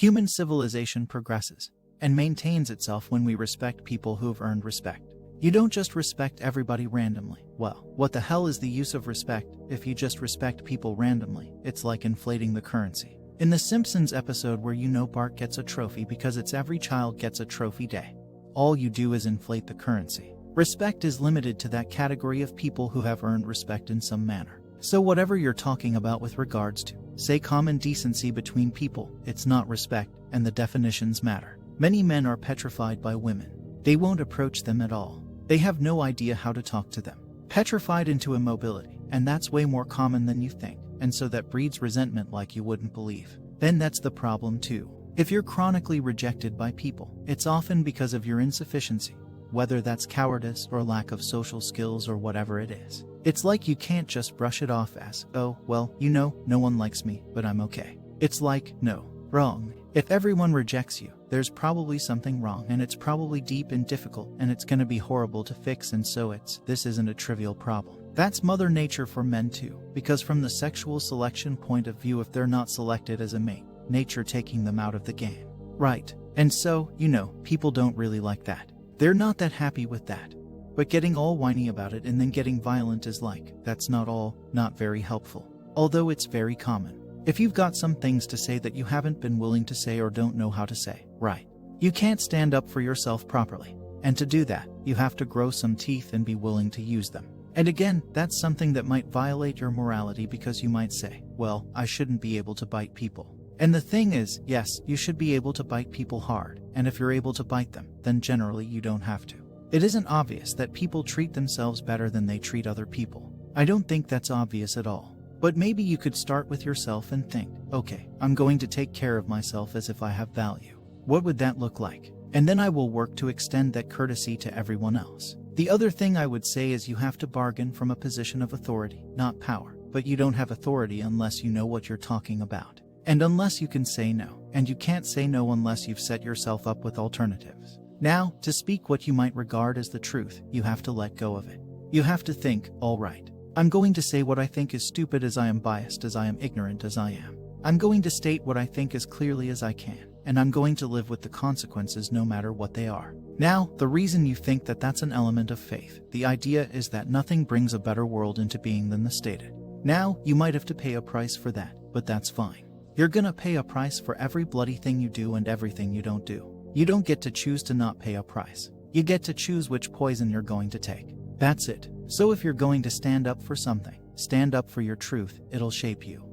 Human civilization progresses and maintains itself when we respect people who have earned respect. You don't just respect everybody randomly. Well, what the hell is the use of respect if you just respect people randomly? It's like inflating the currency. In the Simpsons episode where Bart gets a trophy because it's every child gets a trophy day. All you do is inflate the currency. Respect is limited to that category of people who have earned respect in some manner. So whatever you're talking about with regards to, say, common decency between people, it's not respect, and the definitions matter. Many men are petrified by women. They won't approach them at all. They have no idea how to talk to them. Petrified into immobility, and that's way more common than you think, and so that breeds resentment like you wouldn't believe. Then that's the problem too. If you're chronically rejected by people, it's often because of your insufficiency, whether that's cowardice or lack of social skills or whatever it is. It's like you can't just brush it off as, oh, well, no one likes me, but I'm okay. It's like, no, wrong. If everyone rejects you, there's probably something wrong, and it's probably deep and difficult, and it's gonna be horrible to fix, and so this isn't a trivial problem. That's Mother Nature for men too, because from the sexual selection point of view, if they're not selected as a mate, nature taking them out of the game. Right. And so, people don't really like that. They're not that happy with that. But getting all whiny about it and then getting violent is that's not very helpful. Although it's very common. If you've got some things to say that you haven't been willing to say or don't know how to say, right? You can't stand up for yourself properly. And to do that, you have to grow some teeth and be willing to use them. And again, that's something that might violate your morality because you might say, well, I shouldn't be able to bite people. And the thing is, yes, you should be able to bite people hard, and if you're able to bite them, then generally you don't have to. It isn't obvious that people treat themselves better than they treat other people. I don't think that's obvious at all. But maybe you could start with yourself and think, okay, I'm going to take care of myself as if I have value. What would that look like? And then I will work to extend that courtesy to everyone else. The other thing I would say is you have to bargain from a position of authority, not power. But you don't have authority unless you know what you're talking about. And unless you can say no. And you can't say no unless you've set yourself up with alternatives. Now, to speak what you might regard as the truth, you have to let go of it. You have to think, all right, I'm going to say what I think is stupid as I am biased as I am ignorant as I am. I'm going to state what I think as clearly as I can, and I'm going to live with the consequences no matter what they are. Now, the reason you think that that's an element of faith, the idea is that nothing brings a better world into being than the stated. Now, you might have to pay a price for that, but that's fine. You're gonna pay a price for every bloody thing you do and everything you don't do. You don't get to choose to not pay a price. You get to choose which poison you're going to take. That's it. So if you're going to stand up for something, stand up for your truth, it'll shape you.